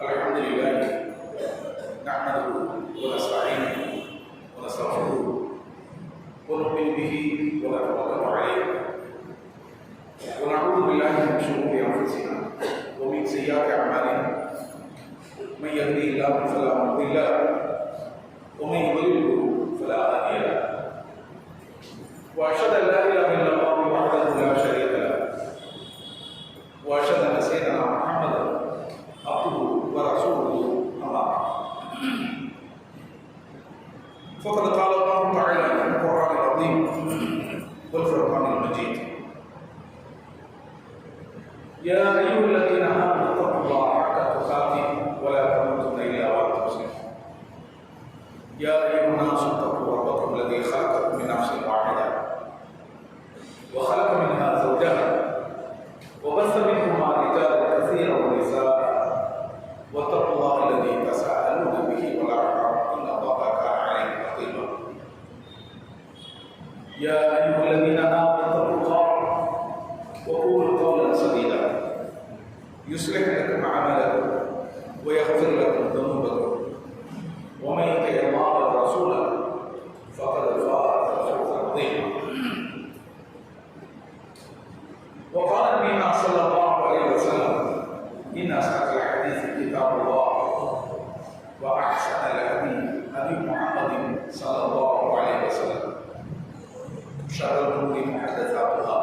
الحمد لله نحمده ونستعينه ونستغفره ونؤمن به ونتوكل عليه ونعوذ بالله من شرور انفسنا ومن سيئات اعمالنا من يهده الله فلا مضل له ومن يضلل فلا هادي له واشهد ان لا اله الا الله وحده لا شريك له واشهد ان سيدنا محمدا عبده ورسوله اما بعد فقد قال الله تعالى في القران العظيم والفرقان المجيد يا ايها الذين امنوا اتقوا الله حق تقاته ولا تموتن الا وانتم مسلمون يا ايها الناس اتقوا ربكم الذي خلقكم من نفس واحده وخلق منها زوجها وبث منهما رجالا كثيرا ونساء واتقوا الله الذي تساءلون به والارحام ان الله كان عليكم رقيبا يا ايها الذين امنوا اتقوا الله وقولوا قولا سديدا يصلح لكم اعمالكم ويغفر لكم ذنوبكم ومن يطع الله ورسوله فقد فاز فوزا عظيما وقال النبي صلى الله عليه وسلم ان اصدق الحديث كتاب الله واحسن الهدي هدي محمد صلى الله عليه وسلم شر الامور محدثاتها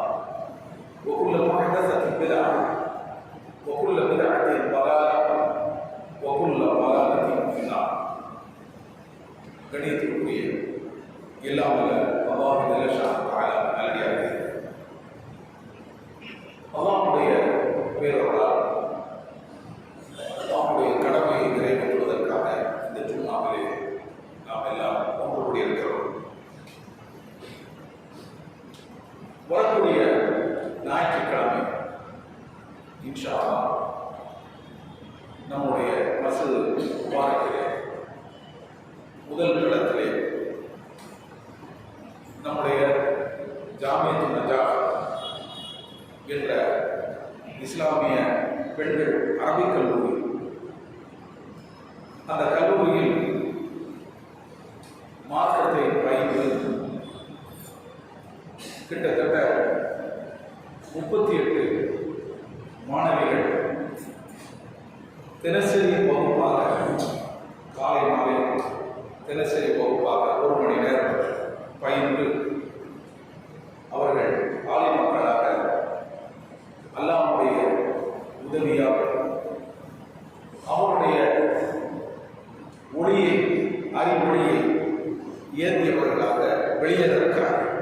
وكل محدثه بدعه وكل بدعه ضلاله وكل ضلاله في النار கணியத்திற்குரிய எல்லாம் வல்ல அல்லாஹ் ஜல்ல ஷானஹு தஆலா நல்லடியார்களே, அல்லாஹ்வுடைய பேரருளால் அல்லாஹ்வுடைய கடமையை நிறைவேற்றுவதற்காக இந்த ஜும்ஆவிலே நாம் எல்லாம் ஒன்று கூடியிருக்கிறோம். வரக்கூடிய ஞாயிற்றுக்கிழமை இன்ஷா அல்லாஹ் நம்முடைய மஸ்ஜித் முபாரக்கிலே முதல் இடத்திலே நம்முடைய ஜாமியத்துன் நஜாஹ் என்ற இஸ்லாமிய பெண்கள் அரபிக் கல்லூரி, அந்த கல்லூரியில் மார்க்கத்தை பயின்று கிட்டத்தட்ட 38 மாணவிகள் தினசரி வகுப்பாக காலை மாலை தினசரி வகுப்பாக 1 மணி நேரம் பயின்று அவர்கள் ஆலி மக்களாக அல்லாஹ்வுடைய உதவியாக அவருடைய ஒளியை அறிவொளியை ஏந்தியவர்களாக வெளியேறிருக்கிறார்கள்.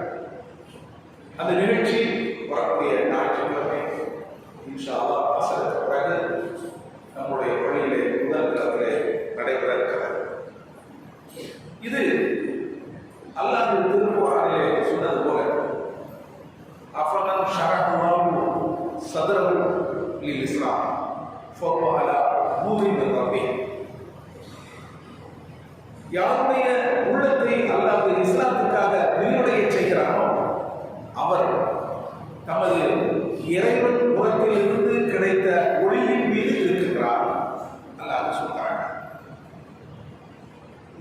அந்த நிகழ்ச்சி வரக்கூடிய ஞாயிற்றுக்கிழமை இன்ஷா அல்லாஹ் அசருக்கு பிறகு நம்முடைய பள்ளியிலே முதல் இடத்திலே நடைபெற இருக்கிறது. இது அல்லாஹ் திருக்குர்ஆனிலே சொன்னது போல அஃபமன் ஷரஹல்லாஹு சத்ரஹு லில் இஸ்லாம் ஃபஹுவ அலா நூரின் மின் ரப்பிஹ், யாருடைய உள்ளத்தை அல்லாஹ் இஸ்லாத்துக்காக விரிவடைய செய்கிறானோ அவர் தமது இறைவன் புறத்திலிருந்து கிடைத்த ஒளியின் மீது இருக்கிறார். அல்லாஹ் சொல்றாங்க,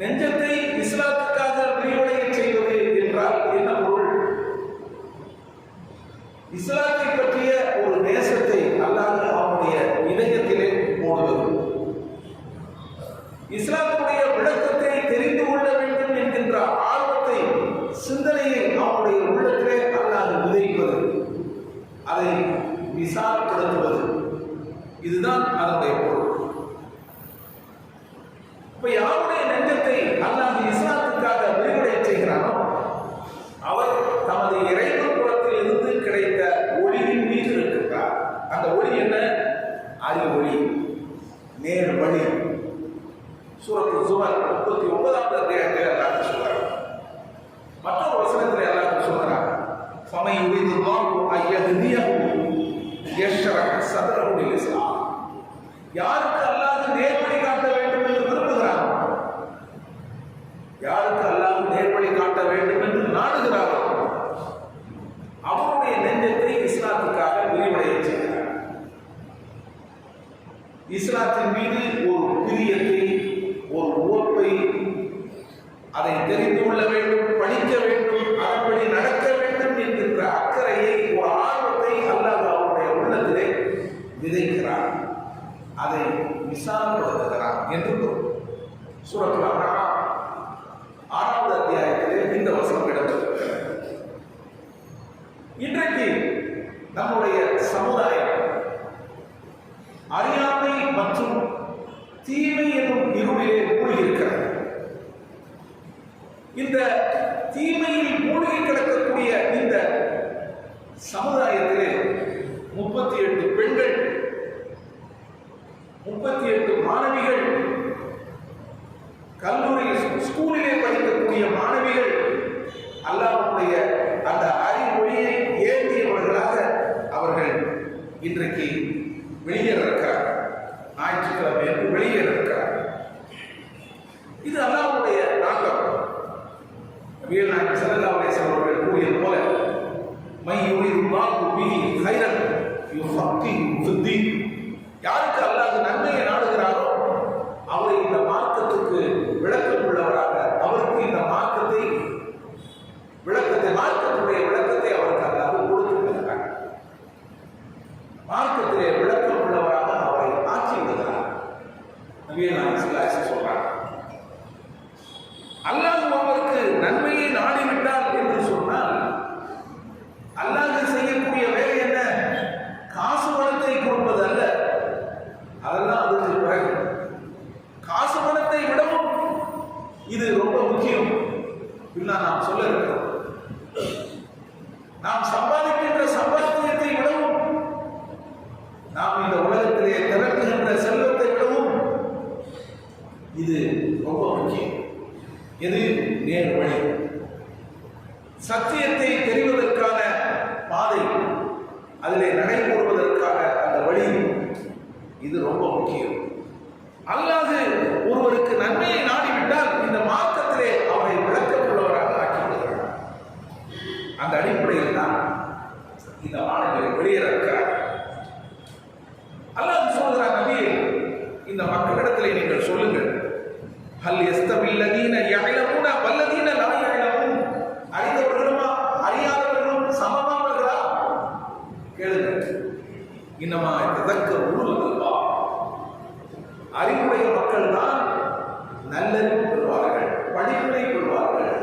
நெஞ்சத்தை இஸ்லாத்துக்காக விரிவடைய செய்வது என்றால் என்ன பொருள்? இஸ்லாத்தை பற்றிய ஒரு நேசத்தை அல்லாஹ் அவனுடைய இதயத்திலே போடுவது, இஸ்லாத்துடைய விளக்கத்தை தெரிந்து கொள்ள வேண்டும் என்கின்ற ஆர்வத்தை சிந்தனையை அவனுடைய உள்ளத்திலே அல்லாஹ் விதைப்பது, அதை விசாலப்படுத்துவது, இதுதான் அதனுடைய பொருள். இப்ப யாருடைய நெஞ்சத்தை அல்லாஹ் இஸ்லாத்துக்காக விரிவடைய செய்கிறானோ அவர் தமது இறைவன் புறத்தில் இருந்து கிடைத்த ஒளியின் அதை தெரிந்து கொள்ள வேண்டும், படிக்க வேண்டும், அதன்படி நடக்க வேண்டும் என்கின்ற அக்கறையை, ஒரு ஆர்வத்தை அல்லாஹ் அவருடைய உள்ளத்திலே விதைக்கிறார், அதை விசாலப்படுத்துகிறார் என்று சூரத்துல் அன்ஆம் 6வது அத்தியாயத்திலே இந்த வசனம் இடம்பெற்றிருக்கிறது. இன்றைக்கு நம்முடைய சமுதாயம் அறியாமை மற்றும் தீமை என்னும் இருளிலே மூழ்கியிருக்கிறது. இந்த தீமையில் மூழ்கி கிடக்கக்கூடிய இந்த சமுதாயத்திலே 38 பெண்கள், 38 மாணவிகள், கல்லூரி ஸ்கூலிலே படிக்கக்கூடிய மாணவிகள் அல்லாஹ்வுடைய அந்த அறிவொளியை ஏந்தியவர்களாக அவர்கள் இன்றைக்கு வெளியேற இருக்கிறார். ஞாயிற்றுக்கிழமை என்று வெளியேற இருக்கிறார். இது அல்லாஹ்வுடைய நாட்டம். நபிகள் நாயகம் ஸல்லல்லாஹு அலைஹி வஸல்லம் அவர்கள் கூறியது போல, மை யுரிதுல்லாஹு பிஹி கைரன் யுஃபக்கிஹு ஃபித்தீன். யாருக்கு அல்லாஹ் நன்மையை நாடுகிறாரோ அவரை இந்த மார்க்கத்துக்கு விளக்கம் உள்ளவராக, அவருக்கு இந்த மார்க்கத்துடைய விளக்கத்தை அவருக்கு அல்லாஹ் கொடுத்திருக்கிறார். மார்க்கத்திலே விளக்கம் உள்ளவராக அவரை ஆக்கி விடுகிறார். நபிகள் நாயகம் ஸல்லல்லாஹு அலைஹி வஸல்லம் சொல்றார், அல்லாஹ் அவருக்கு நன்மையை நாடிவிட்டார் என்று சொன்னால் அல்லாஹ் செய்யக்கூடிய வேலை என்ன? காசு பணத்தை கொடுப்பது அல்ல. அதெல்லாம் அதுக்கு பிறகு. காசு பணத்தை விடவும் இது ரொம்ப முக்கியம். நாம் சொல்ல இருக்கிறோம், நாம் சம்பாதிக்கின்ற சம்பாத்தியத்தை விடவும், நாம் இந்த உலகத்திலே திரட்டுகின்ற செல்வத்தை விடவும் இது ரொம்ப முக்கியம். எது? நேர் வழி, சத்தியத்தை தெரிவதற்கான பாதை, அதிலே நடைபெறுவதற்கான அந்த வழி, இது ரொம்ப முக்கியம். அல்லாஹ் ஒருவருக்கு நன்மையை நாடிவிட்டால் இந்த மார்க்கத்திலே அவரை விளக்கமுள்ளவராக ஆக்கிவிடுகிறார். அந்த அடிப்படையில் தான் இந்த மாணவரை வெளியேற இருக்கிறார். அல்லாஹ் சொல்கிறார், நபியே இந்த மக்களிடத்திலே நீங்கள் சொல்லுங்கள், ஹல் யஸ்தவில்லதீன யஅலமூன வல்லதீன லா யஅலமூன். அறிந்தவர்களுமா அறியாதவர்களும் சமமானவர்களா? கேளுங்கள். இன்னமா ததக்கர் உலுல் அல்பாப். அறிவுடைய மக்கள் தான் நல்லறிவு பெறுவார்கள், படிப்பினை பெறுவார்கள்.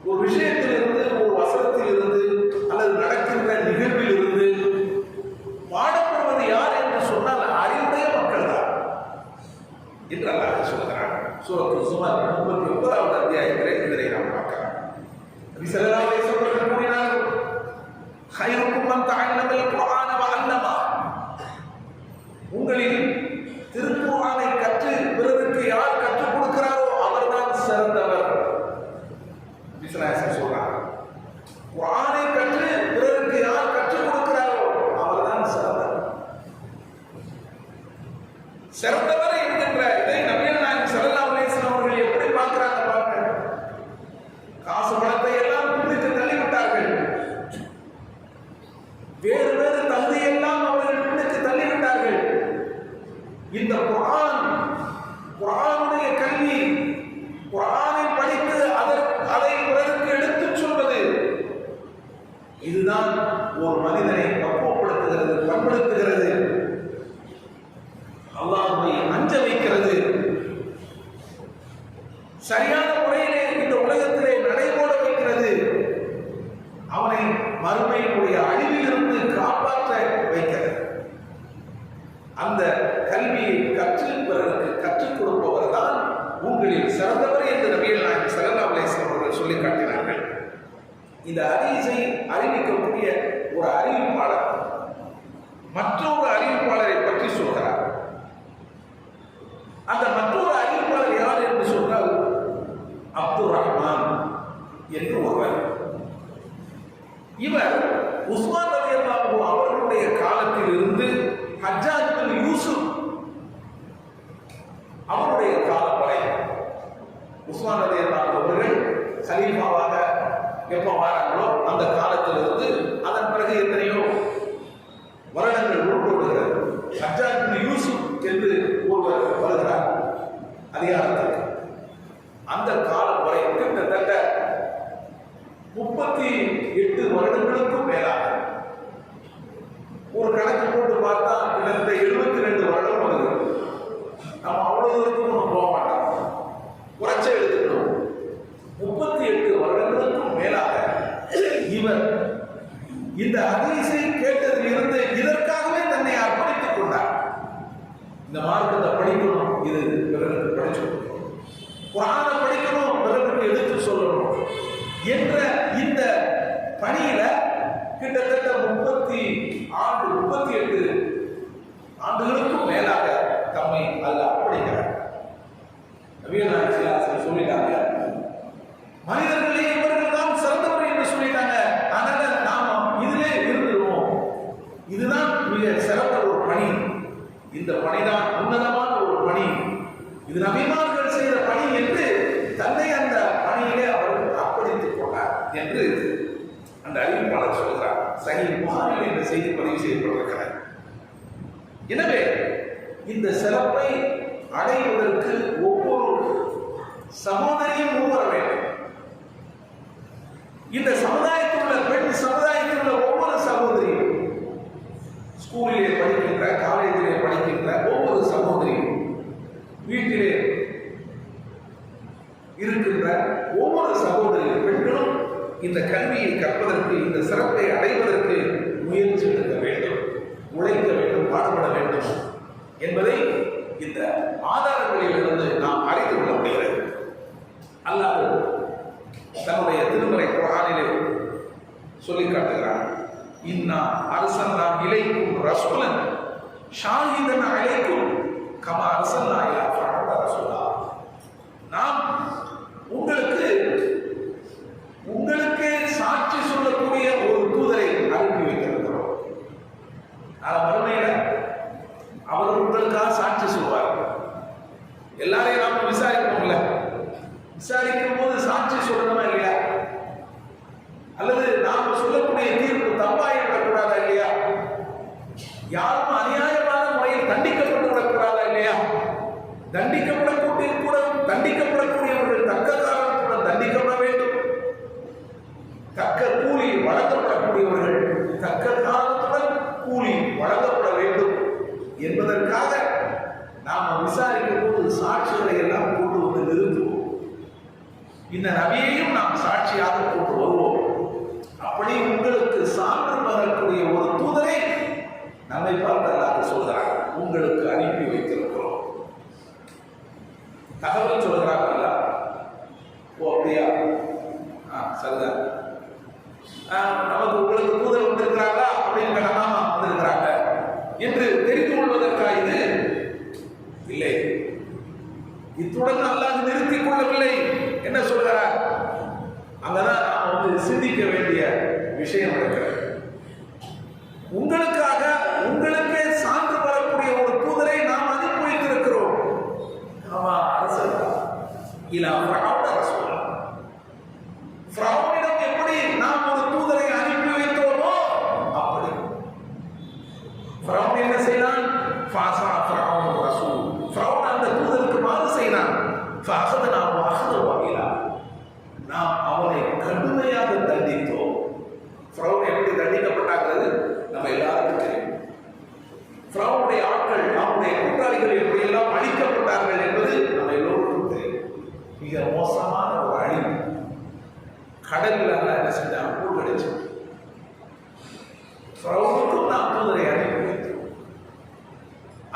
ஒரு விஷயத்திலிருந்து, ஒரு வசனத்திலிருந்து அல்லது நடக்கின்ற நிகழ்வில் இருந்து பாடப்படுவது யார் என்று சொன்னால் அறிவுடைய மக்கள் தான் என்று அல்லாஹ் சொல்கிறார். சூரத்துல் ஸுமர் 39வது அத்தியாயத்திலே இதனை நாம் பார்க்கலாம். நபி ஸல்லல்லாஹு அலைஹி வஸல்லம் கூறினார்கள், கைருக்கும் மன் தஅல்லமல் குர்ஆன வ அல்லமா. உங்களில் திருக்குர்ஆனை கற்று பிறருக்கு யார் கற்றுக் கொடுக்கிறாரோ அவர்தான் சிறந்தவர். நபி ஸல்லல்லாஹு அலைஹி வஸல்லம் சொல்றார், குர்ஆனை கற்று பிறருக்கு யார் கற்றுக் கொடுக்கிறாரோ அவர்தான் சிறந்தவர். சிறந்தவர் என்கின்ற இதை நபிகள் நாயகம் ஸல்லல்லாஹு அலைஹி வஸல்லம் அவர்கள் எப்படி பார்க்கிறாங்க பாருங்க. காசு பணத்தை எல்லாம் பின்னுக்கு தள்ளிவிட்டார்கள், வேறு வேறு தகுதியெல்லாம் அவர்கள் பின்னுக்கு தள்ளிவிட்டார்கள். இந்த குர்ஆனுடைய கல்வி, குர்ஆனை படித்து அதை பிறருக்கு எடுத்துச் சொல்வது, இதுதான் ஒரு மனிதனை பக்குவப்படுத்துகிறது, பண்படுத்துகிறது, அல்லாஹ்வை அஞ்ச வைக்கிறது. சரியான முறையிலே இந்த உலகத்திலே நடைபோட வைக்கிறது. அவனை மறுமையினுடைய அழிவிலிருந்து காப்பாற்ற வைக்கிறது. அந்த கல்வியை கற்று பிறருக்கு கற்றுக் கொடுப்பவர் தான் உங்களில் சிறந்தவர் என்று நபிகள் நாயகம் ஸல்லல்லாஹு அலைஹி வஸல்லம் அவர்கள் சொல்லி காட்டினார்கள். இந்த ஹதீஸை அறிவிக்கக்கூடிய ஒரு அறிவிப்பாளர் மற்றொரு அறிவிப்பாளரை பற்றி சொல்கிறார். அந்த மற்றொரு அறிவிப்பாளர் யார் என்று சொன்னால் அப்துர் ரஹ்மான் என்று ஒருவர். இவர் உஸ்மான் ரலியல்லாஹு அன்ஹு அவர்களுடைய காலத்தில் இருந்து ஹஜ்ஜாஜ் பின் யூசுப் அவருடைய காலம் வரை உஸ்மான் ரலியல்லாஹு அன்ஹு அவர்கள் கலீஃபாவாக எப்போ வராங்களோ அந்த காலத்திலிருந்து அதன் பிறகு எத்தனையோ வருடங்கள் உருப்படுகிறது. ஹஜ்ஜாஜ் பின் யூசுப் என்று ஒருவர் வருகிறார் அதிகாரத்திற்கு. அந்த காலம் வரை கிட்டத்தட்ட 38 வருடங்களுக்கும் மேலாக, ஒரு கணக்கு போட்டு பார்த்தா கிட்டத்தட்ட 72 வருடம் வருது. நம்ம அவ்வளவு தூரத்துக்கு நம்ம போக மாட்டோம், குறைச்ச எடுத்துக்கணும். 38 வருடங்களுக்கும் மேலாக இவர் இந்த ஹதீஸை கேட்டதில் இருந்து இதற்காகவே தன்னை அர்ப்பணித்துக் கொண்டார். இந்த மார்க்கத்தை படிக்கணும், இது பிறருக்கு படிச்சு கொடுக்கணும், குர்ஆனை படிக்கணும், பிறருக்கு எடுத்து சொல்லணும் என்ற இந்த பணியில கிட்டத்தட்ட 38 ஆண்டுகளுக்கும் மேலாக தம்மை அல்ல அர்ப்பணிக்கிறார். நபிகள் நாயகம் ஸல்லல்லாஹு அலைஹி வஸல்லம் சொல்லிட்டாங்க, மனிதர்களே இவர்கள் தான் சிறந்தவர் என்று சொல்லிட்டாங்க. அதனால நாம இதிலே இருந்துருவோம். இதுதான் மிக சிறந்த ஒரு பணி, இந்த பணிதான் உன்னதமான ஒரு பணி, இது நபிமார்கள் செய்த பணி என்று தன்னை அந்த பணியிலே அவர் அர்ப்பணித்துக் கொண்டார் என்று அந்த அறிவிப்பாளர் சொல்கிறார். சஹீஹ் புகாரில் இந்த செய்தி பதிவு செய்யப்பட்டிருக்கிறது. எனவே இந்த சிறப்பை அடைவதற்கு ஒவ்வொரு சகோதரியும் முன்வர வேண்டும். இந்த சமுதாயத்தில் உள்ள பெண் சமுதாயத்தில் உள்ள ஒவ்வொரு சகோதரியும், ஸ்கூலிலே படிக்கின்ற, காலேஜிலே படிக்கின்ற ஒவ்வொரு சகோதரியும், வீட்டிலே இருக்கின்ற ஒவ்வொரு சகோதரியும் பெண்களும் இந்த கல்வியை கற்பதற்கு, இந்த சிறப்பை அடைவதற்கு முயற்சி எடுக்க வேண்டும், உழைக்க வேண்டும், பாடுபட வேண்டும் என்பதை இந்த ஆதாரங்களிலிருந்து நாம் அறிந்து கொள்ள முடிகிறது. அல்லாஹ் தன்னுடைய திருமறை குர்ஆனிலே சொல்லி காட்டுகிறார், இன்னா அர்சல்னா இலைக்கும் ரசூலன் ஷாஹிதன் அலைக்கும் கமா அர்சல்னா இலா ஃபர்அவுன ரசூலா. நாம் உங்களுக்கே சாட்சி சொல்லக்கூடிய ஒரு தூதரை அனுப்பி வைத்திருக்கிறோம். மறுமையில அவர் உங்களுக்காக சாட்சி சொல்வார். எல்லாரையும் நாம விசாரிப்போம்ல, விசாரிக்கும் போது சாட்சி சொல்லணுமா இல்லையா? அல்லது நாம சொல்லக்கூடிய தீர்ப்பு தப்பாயிடக்கூடாதா இல்லையா? யாரும் அநியாயமான முறையில் தண்டிக்கப்பட்டு விடக்கூடாதா இல்லையா? தண்டிக்கப்படக்கூடியவர்கள் தக்க காரணத்துடன் தண்டிக்கப்பட வேண்டும். தக்க கூலி வழங்கப்படக்கூடியவர்கள் தக்க காரணத்துடன் கூலி வழங்கப்பட வேண்டும் என்பதற்காக நாம் விசாரிக்கும் போது சாட்சிகளை எல்லாம் கொண்டு வந்து நிறுத்துவோம். இந்த நபியையும் நாம் சாட்சியாக கொண்டு வருவோம். அப்படி உங்களுக்கு சான்று வரக்கூடிய ஒரு தூதரை நம்மை பார்த்து அல்லாஹ் சொல்கிறார், உங்களுக்கு அனுப்பி வைத்திருக்கிறோம். தகவல் சொல்கிறார்கள். ஓ அப்படியா, சரிதான், நமக்கு உங்களுக்கு தூதர் வந்திருக்கிறாங்களா அப்படின்னு ஆமா வந்திருக்கிறாங்க என்று தெரிந்து கொள்வதற்காக இது இல்லை. இத்துடன் அல்லாஹ் நிறுத்திக் கொள்ளவில்லை. என்ன சொல்கிறார்? அங்கதான் நாம் சிந்திக்க வேண்டிய விஷயம் இருக்கிறது. உங்களுக்கே சான்று வரக்கூடிய ஒரு தூதரை நாம் அனுப்பி வைத்திருக்கிறோம். ஆமா, அரசர் இலா ஃபர்அவுன ரசூலா. ஃபிரௌனிடம் எப்படி நாம் ஒரு தூதரை அனுப்பி வைத்தோமோ அப்படி ஃபிரௌன் என்ன செய்தான்? ஃபாஸா ஃபிரௌன் ரசூல். ஃபிரௌன் அந்த தூதருக்கு மாறு செய்தான். ஃபஅഖதனாஹு அഖதன் வபீலா. நாம் அவனை கடுமையாக தண்டித்தோம். ஃபிரௌன் எப்படி தண்டிக்கப்பட்டாங்கிறது நம்ம எல்லாருக்கும் தெரியும். ஃபிரௌனுடைய ஆட்கள், அவனுடைய கூட்டாளிகள் எப்படியெல்லாம் அழிக்கப்பட்டார்கள் என்பது நம்ம எல்லோருக்கும் தெரியும். மிக மோசமான ஒரு அழிவு. கடலில் என்ன செஞ்சான்? மூழ்கடிச்சு. ஃபிரௌனுக்கும் நாம் தூதரை அனுப்பி வைத்தோம்.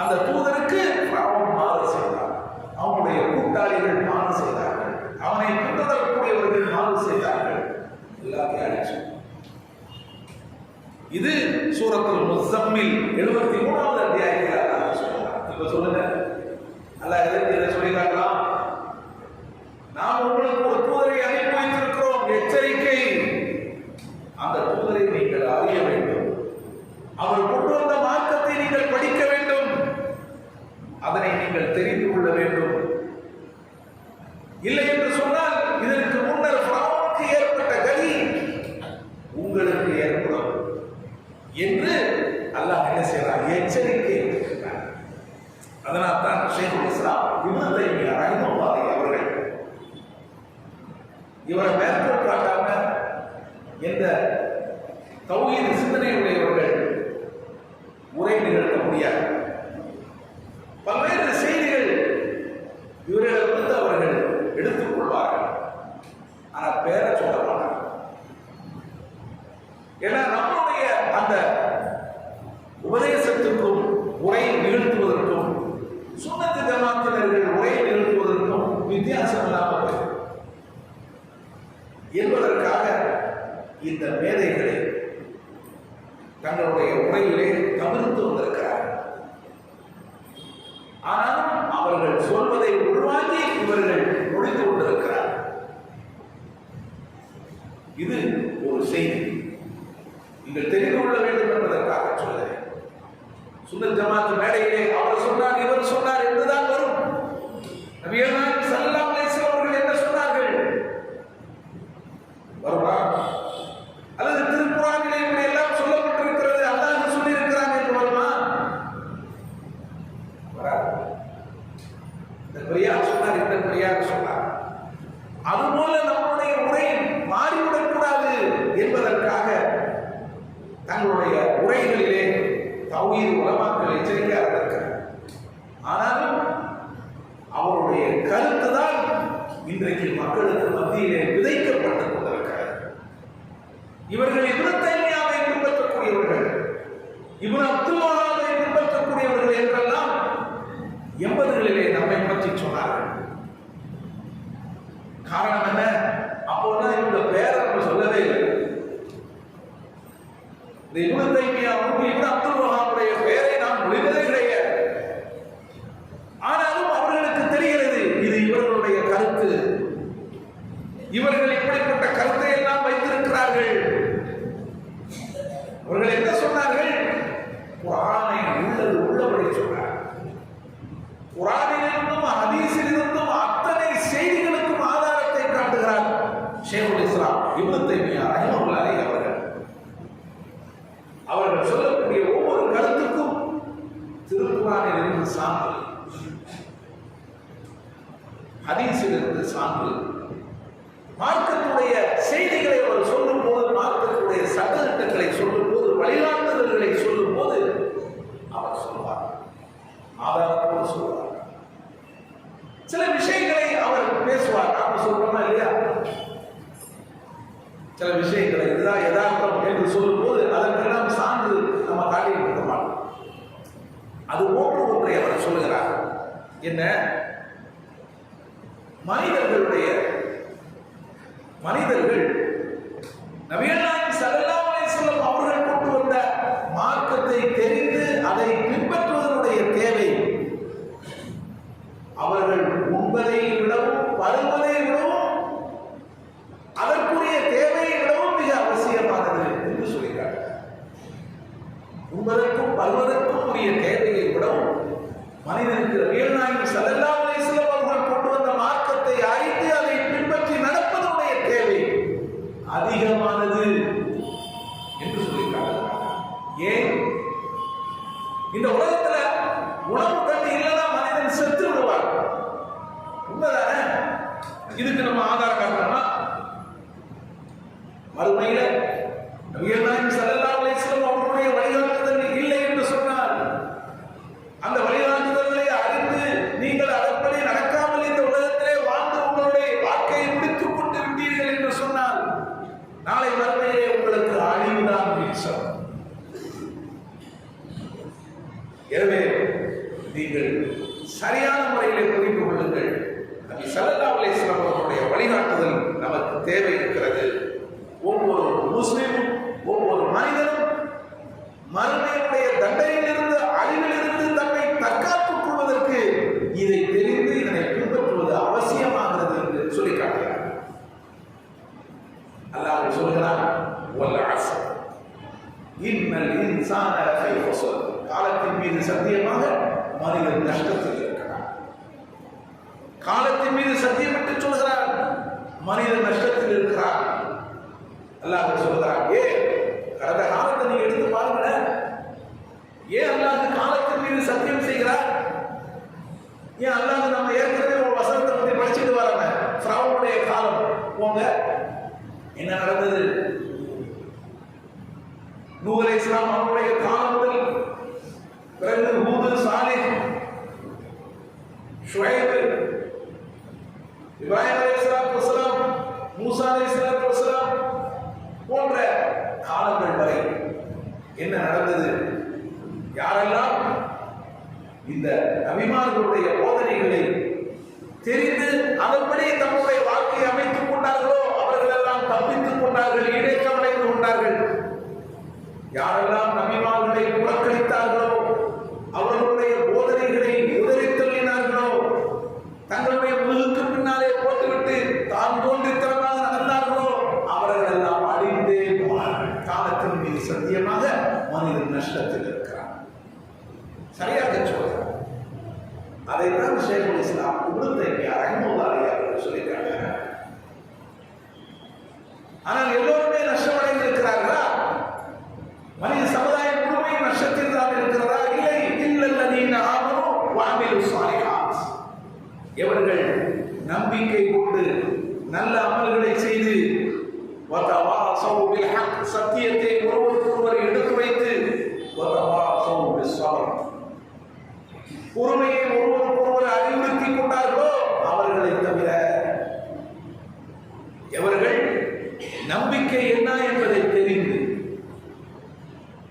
அந்த தூதருக்கு ஃபிரௌன் மாறு செய்தார், அவனுடைய கூட்டாளிகள் மாறு செய்தார்கள், அவனை பின்தொடரக்கூடியவர்கள் மாறு செய்தார்கள், எல்லாத்தையும் அழிச்சு. இது சூரத்துல் முஸம்மில் 73வது அத்தியாயத்தில் அல்லாஹ் சொல்றார். இப்ப சொல்லுங்க, அல்லாஹ் எதை சொல்லி காட்டலாம்? நாம் உங்களுக்கு ஒரு தூதரை அனுப்பி வைத்திருக்கிறோம், எச்சரிக்கை. அந்த தூதரை நீங்கள் அறிய வேண்டும், அவர் கொண்டு வந்த மார்க்கத்தை நீங்கள் படிக்க வேண்டும், அதனை நீங்கள் தெரிந்து கொள்ள வேண்டும். இல்லை என்று சொன்னால் இதற்கு முன்னர் ஃபிரௌனுக்கு ஏற்பட்ட கதி உங்களுக்கு ஏற்படும் என்று அல்லாஹ் என்ன செய்கிறார்? எச்சரிக்கை இருக்கிறார். அதனால் தான் ஷேகுல் இஸ்லாம் இப்னு தைமிய்யா ரஹிமஹுல்லாஹ் அவர்கள் இவரை மேற்கோள் காட்டாம எந்த தௌஹீத் சிந்தனையுடையவர்கள் உரை நிகழ்த்த முடியாது. பல்வேறு செய்திகள் இவர்களிடமிருந்து அவர்கள் எடுத்துக் கொள்வார்கள். ஆனால் பேரை சொல்ல மாட்டார்கள். ஏன்னா நம்முடைய அந்த உபதேசத்திற்கும் உரை நிகழ்த்துவதற்கும் சுன்னத்து ஜமாத்தினர்கள் உரை நிகழ்த்துவதற்கும் வித்தியாசம் இல்லாமல் என்பதற்காக இந்த மேதைகளை தங்களுடைய உரையிலே தவிர்த்து வந்திருக்கிறார்கள். ஆனாலும் அவர்கள் சொல்வதை உள்வாங்கி இவர்கள் நுழைந்து கொண்டிருக்கிறார். இது ஒரு செய்தி, நீங்கள் தெரிந்து கொள்ள வேண்டும் என்பதற்காக சொல்லுகிறேன். சுன்னத் ஜமாத் மேடையிலே அவர் சொன்னார் இவர் சொன்னார் என்றுதான் வரும். நபிகள் நாயகம் ஸல்லல்லாஹு அலைஹி வஸல்லம் அவர்கள் என்ன சொன்னார்கள் வருமா? அல்லது திருக்குர்ஆனிலே இப்படி எல்லாம் சொல்லப்பட்டிருக்கிறது, அல்லாஹ் சொல்லி இருக்கிறான் என்று வருமா? வராது. இந்த பெரியார் சொன்னார், இந்த பெரியார் சொன்னார். அதுபோல நம்முடைய உரை மாறிவிடக் கூடாது என்பதற்காக தங்களுடைய உரைகளிலே தௌஹீத் உலமாக்கள் எச்சரிக்கையாக இருக்கிறார். ஆனாலும் அவருடைய கருத்து தான் இன்றைக்கு மக்களுக்கு மத்தியிலே விதைக்கப்பட்டுக் கொண்டிருக்கிறது. இவர்கள் இப்னு தைமியாவை பின்பற்றக்கூடியவர்கள், இப்னு அப்துல் வஹாபை பின்பற்றக்கூடியவர்கள் என்றெல்லாம் 80களிலே நம்மை பற்றி சொன்னார்கள். காரணம் என்ன? அப்போதான் இவங்க பேரை நம்ம சொல்லவே இல்லை. இந்த இப்னு தைமியாவும் இப்னு அப்துல் வஹாபுடைய பெயரை நாம் மொழிவதே கிடையாது. ஆனாலும் அவர்களுக்கு தெரிகிறது இது இவர்களுடைய கருத்து, இவர்கள் இப்படிப்பட்ட கருத்தை எல்லாம் வைத்திருக்கிறார்கள். அவர்கள் என்ன சொன்னார்கள்? குர்ஆனை உள்ளது உள்ளபடி சொன்னார். குர்ஆனிலிருந்தும் ஹதீஸிலிருந்தும் அத்தனை செய்திகளுக்கும் ஆதாரத்தை காட்டுகிறார் ஷேகுல் இஸ்லாம் இப்னு தைமியா ரஹிமஹுல்லாஹி அவர்கள். அவர்கள் சொல்லக்கூடிய ஒவ்வொரு கருத்துக்கும் திருக்குர்ஆனிலிருந்து சான்று, ஹதீஸிலிருந்து சான்று, மார்க்கத்துடைய செய்திகளை அவர் சொல்லும் போது, மார்க்கத்துடைய சட்டத்திட்டங்களை சொல்லும் போது, வழிகாட்டுதல்களை சொல்லும் போது அவர் சொல்வார், ஆதாரத்தோடு சொல்வார். சில விஷயங்களை அவர் பேசுவார், நாம சொல்றோமா இல்லையா? சில விஷயங்களை இதுதான் யதார்த்தம் என்று சொல்லும் போது அதற்கெல்லாம் சான்று நம்ம காட்டி கொடுக்க மாட்டோம். அது போன்று ஒன்றை அவர் சொல்லுகிறார். என்ன? மனிதர்கள் நபிகள் நாயகம் ஸல்லல்லாஹு அலைஹி வஸல்லம் அவர்கள் கொண்டு வந்த மார்க்கத்தை தெரிந்து அதை பின்பற்றுவதனுடைய தேவை அவர்கள் உண்பதை விடவும் பருவதை விடவும் அதற்குரிய தேவையை விடவும் மிக அவசியமானது என்று சொல்கிறார். உண்பதற்கும் பருவதற்கும் உரிய தேவையை விடவும் மனிதனுக்கு நபிகள் நாயகம் ஸல்லல்லாஹு அலைஹி வஸல்லம் அவர்கள் கொண்டு வந்த மார்க்கத்தை அறிந்து அதை பின்பற்றி நடப்பதனுடைய தேவை அதிகமானது என்று சொல்லியிருக்காங்க. ஏன்? இந்த உலகத்துல உணவு தண்ணி இல்லைன்னா மனிதன் செத்து விடுவார். உண்மைதானே? இதுக்கு நம்ம ஆதாரம் காட்டணுமா? மறுமையில நபிகள் நாயகம் ஸல்லல்லாஹு அலைஹி வஸல்லம் அவர்களுடைய வழிகாட்டுதல் இல்லை என்று சொன்னார். அந்த வழிகாட்டுதல்களை அறிந்து நீங்கள் அதன்படி நடக்காமல் இந்த உலகத்திலே வாழ்ந்து உங்களுடைய வாழ்க்கையை முடித்துக் கொண்டு விட்டீர்கள் என்று சொன்னால் நாளை மறுமையிலே உங்களுக்கு அழிவுதான் வீழ்ச்சம். எனவே நீங்கள் சரியான முறையிலே புரிந்து கொள்ளுங்கள். நபி ஸல்லல்லாஹு அலைஹி வஸல்லம் அவர்களுடைய வழிகாட்டுதல் நமக்கு தேவை இருக்கிறது. ஒவ்வொரு முஸ்லிமும் ஒவ்வொரு மனிதனும் மறுமையுடைய தண்டனையிலிருந்து அழிவிலிருந்து தன்னை தற்காத்துக் கொள்வதற்கு இதை தெரிந்து இதனை பின்பற்றுவது அவசியமாகிறது என்று சொல்லி காட்டுகிறார். அல்லாஹ் சொல்கிறார், வல் அஸ்ர் இன்னல் இன்சான லஃபீ ஹுஸ்ர். காலத்தின் மீது சத்தியமாக மனிதன் நஷ்டத்தில் இருக்கிறார். காலத்தின் மீது சத்தியமிட்டு சொல்கிறார், மனிதன் நஷ்டத்தில் இருக்கிறார். அல்லாஹ் சொல்கிறார், கடந்த காலத்தை நீங்க எடுத்து பாருங்களேன். ஏன் அல்லாஹ் காலத்தின் மீது சத்தியம் செய்கிறார்? ஏன் அல்லாஹ் நம்ம ஏற்கனவே ஒரு வசனத்தை பத்தி படிச்சுட்டு வராங்க. ஃபிரௌனுடைய காலம் போங்க, என்ன நடந்தது? நூஹ் அலைஹிஸ்ஸலாம் அவருடைய காலம் முதல், பிறகு ஹூத், சாலிஹ், ஷுஐப், இப்ராஹிம் அலைஹிஸ்ஸலாத்து வஸலாம், மூசா அலைஹிஸ்ஸலாத்து வஸலாம் போன்ற காலங்கள் வரை என்ன நடந்தது? யாரெல்லாம் இந்த நபிமார்களுடைய போதனைகளை தெரிந்து அதன்படி தம்முடைய வாழ்க்கையை அமைத்துக் கொண்டார்களோ அவர்கள் எல்லாம் தப்பித்துக் கொண்டார்கள், ஈடேற்றம் அடைந்து கொண்டார்கள். யாரெல்லாம் நபிமார்களை புறக்கணித்தார்களோ, அவர்களுடைய போதனைகளை உதறித் தள்ளினார்களோ, தங்களுடைய முதுகுக்கு பின்னாலே போட்டுவிட்டு தான் தோன்றித்தனமாக நடந்தார்களோ, அவர்கள் எல்லாம் அழிந்தே போனார்கள். காலத்தின் மீது சத்தியமாக மனிதன் நஷ்டத்தில் இருக்கிறார். சரியாக சொல்றார். அதைத்தான் ஷேகுல் இஸ்லாம் இப்னு தைமியா ரஹ்மத்துல்லாஹி அலைஹி சொல்லியிருக்காங்க. ஆனால் எல்லோருமே நஷ்டமடைந்து இருக்கிறார்களா? மனித சமுதாயம் முழுமையும் நஷ்டத்தில் தான் இருக்கிறதா? இல்லை. இல்லல்லதீன ஆமனு வ அமிலு ஸாலிஹாத், எவர்கள் நம்பிக்கை கொண்டு நல்ல அமல்களை செய்து வதவாஸவு பில் ஹக், சத்தியத்தை ஒருவருக்கொருவர் எடுத்து வைத்து வதவாஸவு பிஸ் ஸப்ர், பொறுமையை ஒருவருக்கொருவர் அறிவுறுத்திக் கொண்டார்களோ அவர்களை தவிர எவர்கள் நம்பிக்கை என்ன என்பதை தெரிந்து,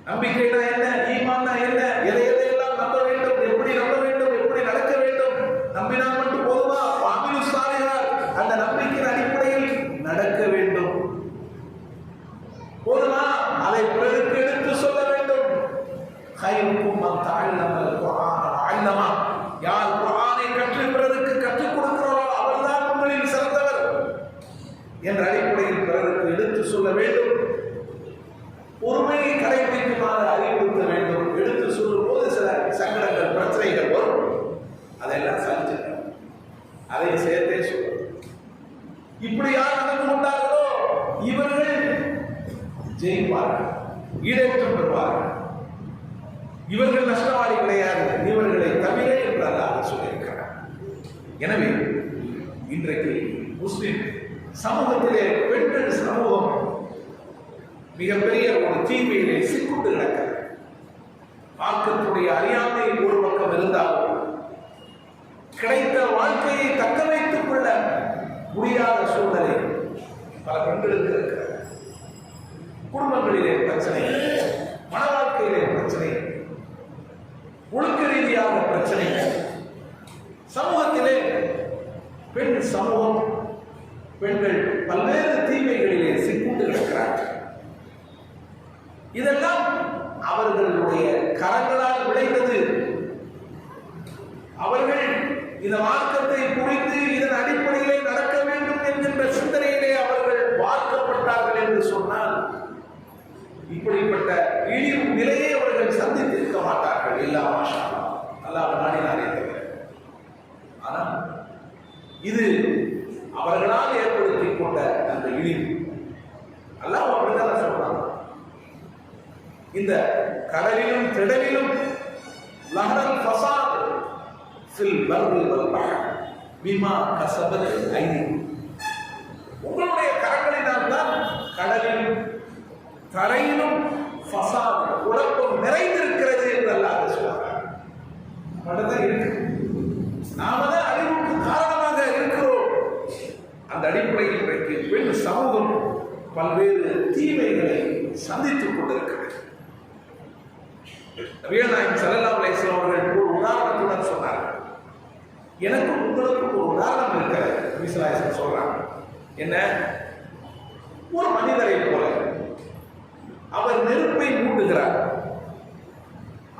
நம்பிக்கைனா என்ன, ஈமான்னா என்ன, எதையெல்லாம் நம்ப வேண்டும், எப்படி நம்ப வேண்டும், எப்படி நடக்க வேண்டும், நம்பினால் மட்டும் போதுமா? அமிலு ஸாலிஹாத், அந்த நம்பிக்கையின் அடிப்படையில் நடக்க வேண்டும். போதுமா? அதை பிறருக்கு எடுத்து சொல்ல வேண்டும். கைருக்கும் மன் தஅல்லமல் குர்ஆன வஅல்லமா, யார் குர்ஆனை கற்று பிறருக்கு கற்றுக் கொடுக்கிறாரோ அவர்தான் உங்களில் சிறந்தவர் என்ற அடிப்படையில் பிறருக்கு எடுத்து சொல்ல வேண்டும். பொறுமையை கடைபிடிக்குமாறு அறிவுறுத்த வேண்டும். எடுத்து சொல்லும் போது சில சங்கடங்கள், பிரச்சனைகள் வரும், அதெல்லாம் சலிச்சுக்கணும், அதை சேர்த்தே சொல்லும். இப்படி யார் நடந்து கொண்டார்களோ இவர்கள் ஜெயிப்பார்கள், ஈடேற்றம் பெறுவார்கள். இவர்கள் நஷ்டவாளி கிடையாது, இவர்களை தவிர என்று அல்லாஹ் சொல்லியிருக்கிறார். எனவே இன்றைக்கு முஸ்லிம் சமூகத்திலே பெண்கள் சமூகம் மிகப்பெரிய ஒரு தீமையிலே சிக்குண்டு கிடக்கிறது. மார்க்கத்துடைய அறியாமை ஒரு பக்கம் இருந்தாலும் கிடைத்த வாழ்க்கையை தக்க வைத்துக் கொள்ள முடியாத சூழ்நிலை பல பெண்களுக்கு இருக்கிறது. குடும்பங்களிலே பிரச்சனை, மன வாழ்க்கையிலே பிரச்சனை, ஒழுக்க ரீதியாக பிரச்சனை, சமூகத்திலே பெண் சமூகம், பெண்கள் பல்வேறு தீமைகளிலே சிக்குண்டு கிடக்கிறார்கள். இதெல்லாம் அவர்களுடைய கரங்களால் விளைந்தது. அவர்கள் இந்த மார்க்கத்தை புரிந்து இதன் அடிப்படையிலே நடக்க வேண்டும் என்கின்ற சிந்தனையிலே அவர்கள் பார்க்கப்பட்டார்கள் என்று சொன்னால் இப்படிப்பட்ட இழிவு நிலையை அவர்கள் சந்தித்திருக்க மாட்டார்கள். இல்லா மாஷா அல்லாஹ் நாடினாரே தவிர. ஆனால் இது அவர்களால் ஏற்படுத்திக் கொண்ட அந்த இழிவு. அல்லாஹ் அப்படிதான் சொல்றாங்க, இந்த கடலிலும் திடலிலும் லஹரல் ஃபஸாத் ஃபில் பர்ரி வல் பஹர் பிமா கஸபத் ஐதீக்கும், உங்களுடைய கரங்களினால் தான் கடலிலும் தரையிலும் ஃபஸாத், குழப்பம் நிறைந்திருக்கிறது என்று அல்லாஹ் சொல்றார். அப்படிதான் இருக்கு. நாம தான் அழிவுக்கு காரணமாக இருக்கிறோம். அந்த அடிப்படையில் இன்றைக்கு பெண் சமூகம் பல்வேறு தீமைகளை சந்தித்துக் கொண்டிருக்கிறது. நபிகள் நாயகம் ஸல்லல்லாஹு அலைஹி வஸல்லம் அவர்கள் ஒரு உதாரணத்துடன் சொன்னார்கள். எனக்கும் உங்களுக்கும் ஒரு உதாரணம் இருக்கிறது. நபி ஸல்லல்லாஹு அலைஹி வஸல்லம் சொல்றாங்க, என்ன? ஒரு மனிதரை போல அவர் நெருப்பை மூட்டுகிறார்.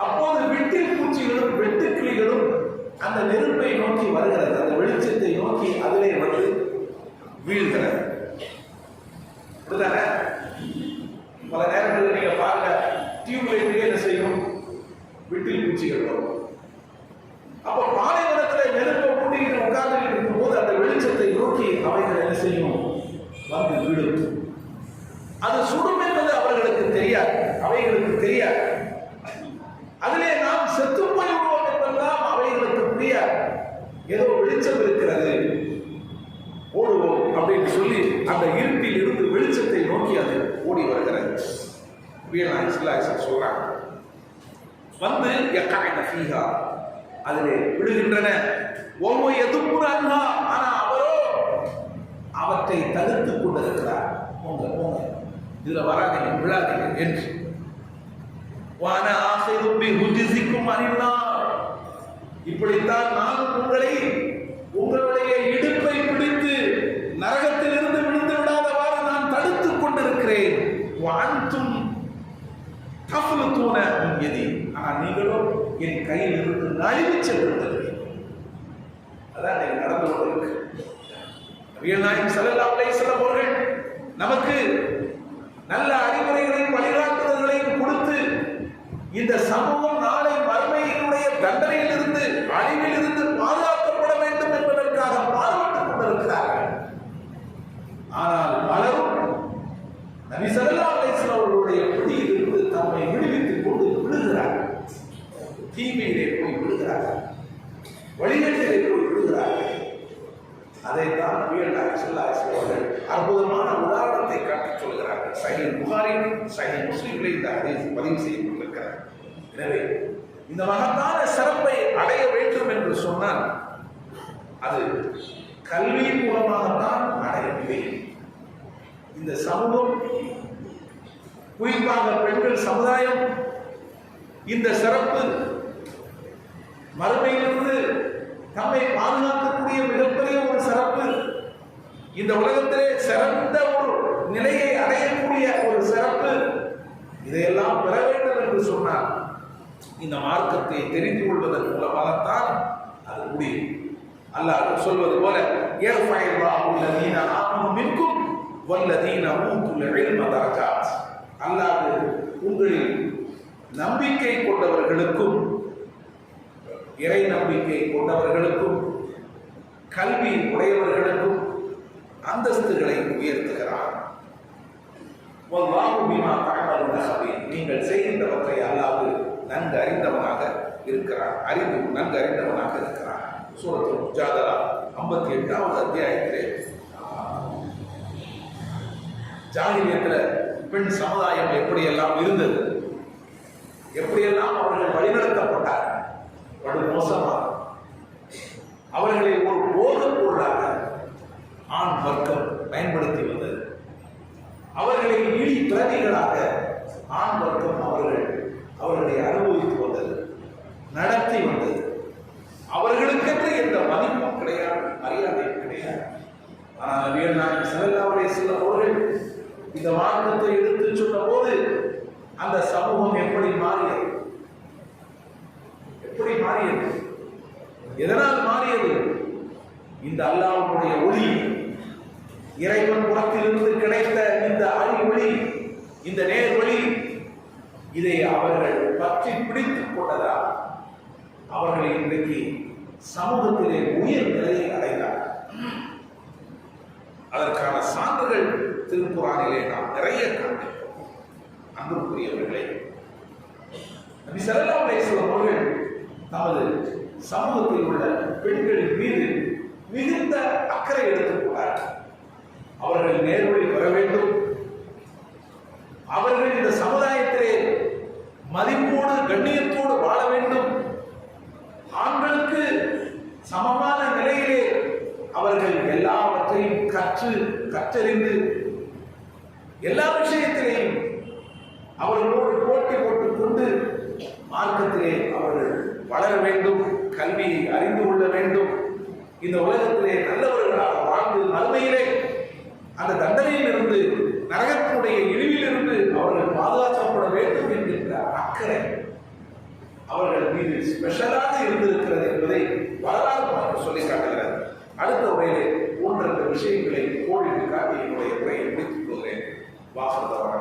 அப்போது வெட்டில் பூச்சிகளும் வெட்டுக்கிளிகளும் அந்த நெருப்பை நோக்கி வருகிறது, அந்த வெளிச்சத்தை நோக்கி அதிலே வந்து வீழ்கிறது. அப்படிதானே? பல நேரங்களில் நீங்க பாருங்க, டியூப்லைட்லயே என்ன செய்யும், வெட்டில் பூச்சிகள் வரும். அப்போ பாலைவனத்தில் நெருப்பை மூட்டிக்கிட்டு உட்கார்ந்து இருக்கும் போது அந்த வெளிச்சத்தை நோக்கி அவைகள் என்ன செய்யும், வந்து விழும். அது சுடும் என்பது அவர்களுக்கு தெரியாது, அவைகளுக்கு தெரியாது. அதிலே நாம் செத்து போய்விடுவோம் என்பதெல்லாம் அவைகளுக்கு புரியாது. ஏதோ வெளிச்சம் இருக்கிறது, ஓடுவோம் அப்படின்னு சொல்லி அந்த இருட்டில் இருந்து வெளிச்சத்தை சொல்றாங்க, வந்து யக்காயின ஃபீஹா, அதிலே விழுகின்றன. ஒவ்வொரு எதுப்புறாங்க, ஆனா அவரோ அவற்றை தடுத்துக் கொண்டிருக்கிறார். போங்க போங்க, இதுல வராதீங்க, விழாதீங்க என்று. வான ஆசிரும் பிஹுஜிசிக்கும் அனின்னார், இப்படித்தான் நான் உங்களுடைய இடுப்பை பிடித்து நரகத்திலிருந்து விழுந்து விடாதவாறு நான் தடுத்துக் கொண்டிருக்கிறேன். வான்தும் தஃலுதூன மின் யதி, ஆனா நீங்களோ என் கையில் இருந்து நழுவி செல்கிறீர்கள். அதான் நீங்க நடந்து கொண்டிருக்கு. நபிகள் நாயகம் ஸல்லல்லாஹு அலைஹி வஸல்லம் அவர்கள் நமக்கு நல்ல அறிவுரைகளையும் வழிகாட்டுதல்களையும் கொடுத்து இந்த சமூகம் நாளை மறுமையினுடைய தண்டனையிலிருந்து, அழிவிலிருந்து பாதுகாக்கப்பட வேண்டும் என்பதற்காக பாடுபட்டுக் கொண்டிருக்கிறார்கள். ஆனால் பலரும் நபி ஸல்லல்லாஹு அலைஹி வஸல்லம் அவர்களுடைய பிடியிலிருந்து தம்மை விடுவித்துக் கொண்டு விழுகிறார்கள். தீமையிலே போய் விழுகிறார்கள், வழிகளிலே போய் விழுகிறார்கள். அதைத்தான் நபிகள் நாயகம் ஸல்லல்லாஹு அலைஹி வஸல்லம் அவர்கள் அற்புதமான உதாரணத்தை காட்டிச் சொல்கிறார்கள். சஹீஹ் புகாரி, சஹீஹ் முஸ்லிமிலே இந்த ஹதீஸ் பதிவு செய்யப்பட்டிருக்கிறது. எனவே இந்த மகத்தான சிறப்பை அடைய வேண்டும் என்று சொன்னால் அது கல்வி மூலமாகத்தான் அடைய முடியும். இந்த சமூகம், குறிப்பாக பெண்கள் சமுதாயம், இந்த சிறப்பு மறுமையிலிருந்து தம்மை பாதுகாக்கக்கூடிய மிகப்பெரிய ஒரு சிறப்பு, இந்த உலகத்திலே சிறந்த ஒரு நிலையை அடையக்கூடிய ஒரு சிறப்பு, இதையெல்லாம் பெற வேண்டும் என்று சொன்னார் இந்த மார்க்கத்தை தெரிந்து கொள்வதன் மூலமாகத்தான் அது முடியும். அல்லாஹ் சொல்வது போல, யர்ஃபஇல்லாஹு அல்லதீன ஆமனு மின்கும் வல்லதீன ஊதுல் இல்ம தரஜாத், அல்லாஹ் உங்களில் நம்பிக்கை கொண்டவர்களுக்கும் இறை நம்பிக்கை கொண்டவர்களுக்கும் கல்வி உடையவர்களுக்கும் அந்தஸ்துகளை உயர்த்துகிறார். வல்லாஹு பிமா தஅமலுன கபீர், நீங்கள் செய்கின்றவற்றை அல்லாஹ் நன்கு அறிந்தவனாக இருக்கிறார், நன்கு அறிந்தவனாக இருக்கிறார். சூரத்துல் முஜாதலா 58வது அத்தியாயத்திலே ஜாஹிலியத்தில் பெண் சமுதாயம் எப்படியெல்லாம் இருந்தது, எப்படியெல்லாம் அவர்கள் வழிநடத்தப்பட்டார், படு மோசமாக அவர்களை ஒரு போதைப் பொருளாக ஆண் வர்க்கம் பயன்படுத்தி வந்தது. அவர்களை இழி பிரதிகளாக ஆண் வர்க்கம் அவர்களை அனுபவித்து வந்தது, நடத்தி வந்தது. அவர்களுக்கென்று எந்த மதிப்பும் கிடையாது, மரியாதையும் கிடையாது. ஆனால் நபிகள் நாயகம் ஸல்லல்லாஹு அலைஹி வஸல்லம் அவர்கள் இந்த மார்க்கத்தை எடுத்து சொன்ன போது அந்த சமூகம் எப்படி மாறியது, எப்படி மாறியது, எதனால் மாறியது? இந்த அல்லாஹ்வுடைய ஒளி, இறைவன் புறத்திலிருந்து கிடைத்த இந்த ஒளி, இந்த நேர் ஒளி, இதை அவர்கள் பற்றி பிடித்துக் கொண்டதால் அவர்கள் இன்றைக்கு சமூகத்திலே உயர் நிலையை அடைந்தார். அதற்கான சான்றுகள் திருக்குர்ஆனிலே நாம் நிறைய காண்கிறோம். அன்புக்குரியவர்களே, நபி ஸல்லல்லாஹு அலைஹி வஸல்லம் அவர்கள் நமது சமூகத்தில் உள்ள பெண்களின் மீது மிகுந்த அக்கறை எடுத்துக்கொண்டார். அவர்கள் நேர்வழி பெற வேண்டும், அவர்கள் இந்த சமுதாயத்திலே மதிப்போடு கண்ணியத்தோடு வாழ வேண்டும், ஆண்களுக்கு சமமான நிலையிலே அவர்கள் எல்லாவற்றையும் கற்றறிந்து எல்லா விஷயத்திலேயும் அவர்களோடு போட்டி போட்டுக் கொண்டு மார்க்கத்திலே அவர்கள் வளர வேண்டும், கல்வியை அறிந்து கொள்ள வேண்டும், இந்த உலகத்திலே நல்லவர்களாக வாழ்ந்து மறுமையிலே அந்த தண்டனையிலிருந்து, நரகத்தினுடைய இழிவிலிருந்து அவர்கள் பாதுகாக்கப்பட வேண்டும் என்கின்ற அக்கறை அவர்கள் மீது ஸ்பெஷலாக இருந்திருக்கிறது என்பதை வரலாறு நமக்கு சொல்லி காட்டுகிறது. அடுத்த உரையிலே ஒன்றரை விஷயங்களை கோடிட்டு காட்டி என்னுடைய உரையை முடித்துக் கொள்கிறேன். வாசந்தவராக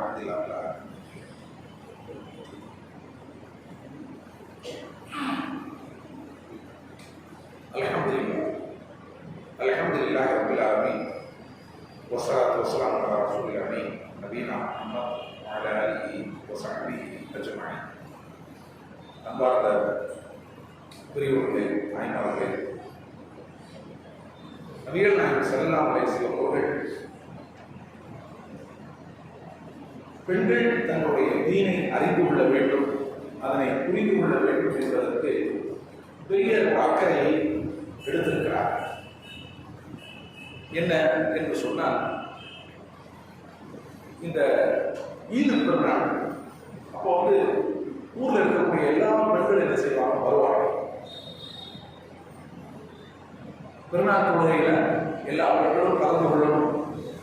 அல்ஹம்துலில்லாஹி ரப்பில் ஆலமீன் வஸ்ஸலாத்து வஸ்ஸலாமு அலா ரசூலில் அமீன் நபீனா முஹம்மத் வ அலா ஆலிஹி வ ஸஹ்பிஹி அஜ்மஈன். அன்பார்ந்த பெரியவர்களே, தாய்மார்களே, நபிகள் நாயகம் ஸல்லல்லாஹு அலைஹி வஸல்லம் அவர்கள் பெண்கள் தங்களுடைய தீனை அறிந்து கொள்ள வேண்டும், அதனை புரிந்து கொள்ள வேண்டும் என்பதற்கு பெரிய அக்கறையை எடுத்திருக்கிறார். என்ன என்று சொன்னால், இந்த ஈது பெருநாள் அப்போ ஊர்ல இருக்கக்கூடிய எல்லா பெண்கள் என்ன செய்வாங்க, வருவாங்க. பெருநாள் தொழுகையில எல்லா பெண்களும் கலந்து கொள்ளணும்,